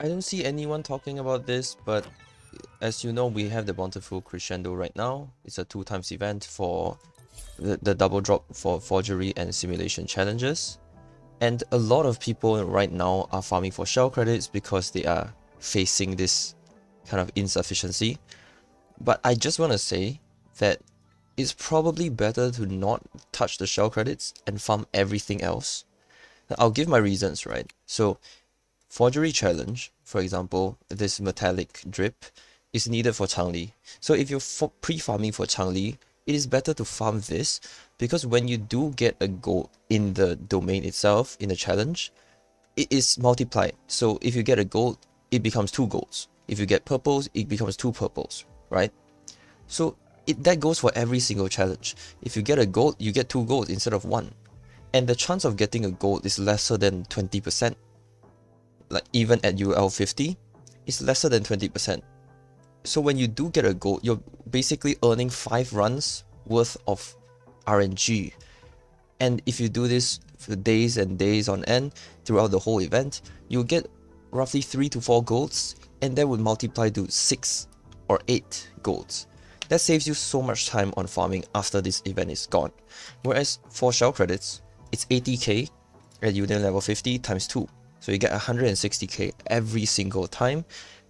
I don't see anyone talking about this, but as you know, we have the Bountiful Crescendo right now. It's a 2x event for the double drop for forgery and simulation challenges. And a lot of people right now are farming for shell credits because they are facing this kind of insufficiency. But I just want to say that it's probably better to not touch the shell credits and farm everything else. I'll give my reasons, right? So, forgery challenge, for example, this metallic drip is needed for Changli. So if you're pre-farming for Changli, it is better to farm this because when you do get a gold in the domain itself, in the challenge, it is multiplied. So if you get a gold, it becomes 2 golds. If you get purples, it becomes 2 purples, right? So that goes for every single challenge. If you get a gold, you get 2 golds instead of 1. And the chance of getting a gold is lesser than 20%. Like even at UL 50, it's lesser than 20%. So when you do get a gold, you're basically earning 5 runs worth of RNG. And if you do this for days and days on end throughout the whole event, you'll get roughly 3 to 4 golds, and that would multiply to 6 or 8 golds. That saves you so much time on farming after this event is gone. Whereas for shell credits, it's 80k at Union level 50 times 2. So you get 160k every single time,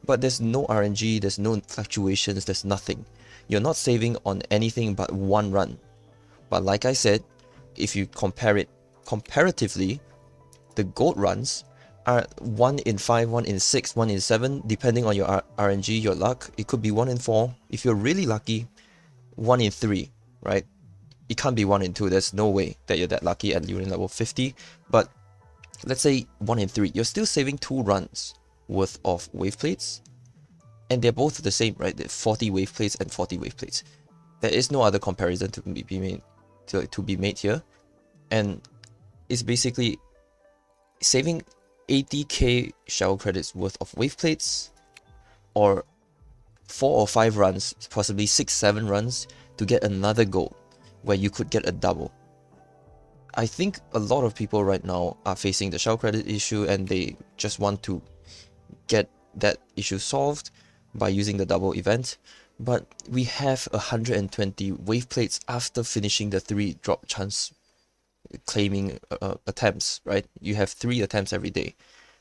but there's no RNG, there's no fluctuations, there's nothing. You're not saving on anything but 1 run. But like I said, if you compare it comparatively, the gold runs are 1 in 5, 1 in 6, 1 in 7, depending on your RNG, your luck. It could be 1 in 4. If you're really lucky, 1 in 3, right? It can't be 1 in 2. There's no way that you're that lucky at Union level 50. But let's say 1 in 3. You're still saving 2 runs worth of waveplates. And they're both the same, right? They're 40 waveplates and 40 waveplates. There is no other comparison to be made here. And it's basically saving 80k shell credits worth of waveplates, or 4 or 5 runs, possibly 6, 7 runs to get another gold where you could get a double. I think a lot of people right now are facing the shell credit issue and they just want to get that issue solved by using the double event. But we have 120 waveplates after finishing the 3 drop chance claiming attempts, right? You have 3 attempts every day,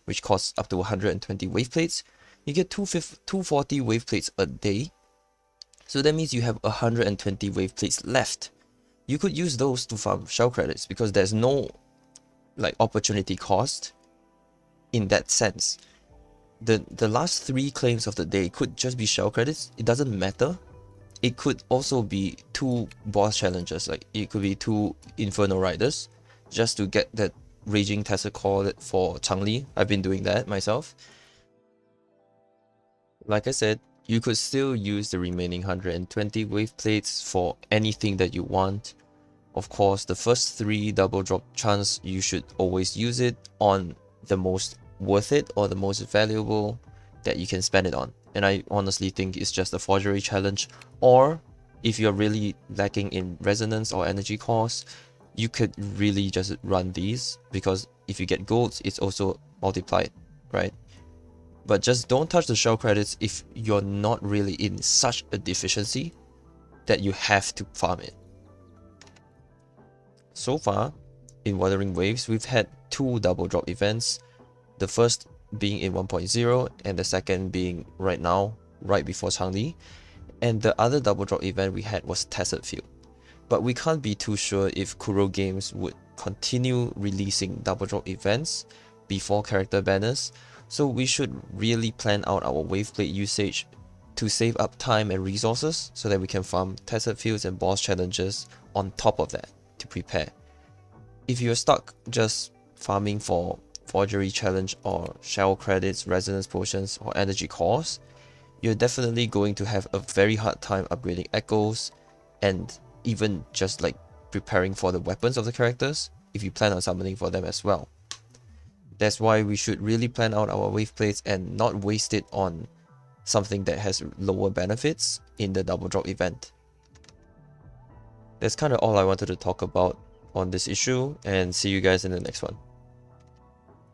which costs up to 120 waveplates. You get 240 waveplates a day. So that means you have 120 waveplates left. You could use those to farm shell credits because there's no like opportunity cost in that sense. The last 3 claims of the day could just be shell credits. It doesn't matter. It could also be 2 boss challenges, like it could be 2 Inferno Riders, just to get that Raging Tesla Core for Changli. I've been doing that myself. Like I said, you could still use the remaining 120 wave plates for anything that you want. Of course, the first 3 double drop chance, you should always use it on the most worth it or the most valuable that you can spend it on. And I honestly think it's just a forgery challenge, or if you're really lacking in resonance or energy cost, you could really just run these, because if you get golds, it's also multiplied, right? But just don't touch the shell credits if you're not really in such a deficiency that you have to farm it. So far, in Wuthering Waves, we've had 2 double drop events. The first being in 1.0 and the second being right now, right before Changli. And the other double drop event we had was Tested Field. But we can't be too sure if Kuro Games would continue releasing double drop events before character banners. So we should really plan out our waveplate usage to save up time and resources so that we can farm tested fields and boss challenges on top of that to prepare. If you're stuck just farming for forgery challenge or shell credits, resonance potions, or energy cores, you're definitely going to have a very hard time upgrading echoes and even just like preparing for the weapons of the characters if you plan on summoning for them as well. That's why we should really plan out our wave plates and not waste it on something that has lower benefits in the double drop event. That's kind of all I wanted to talk about on this issue, and see you guys in the next one.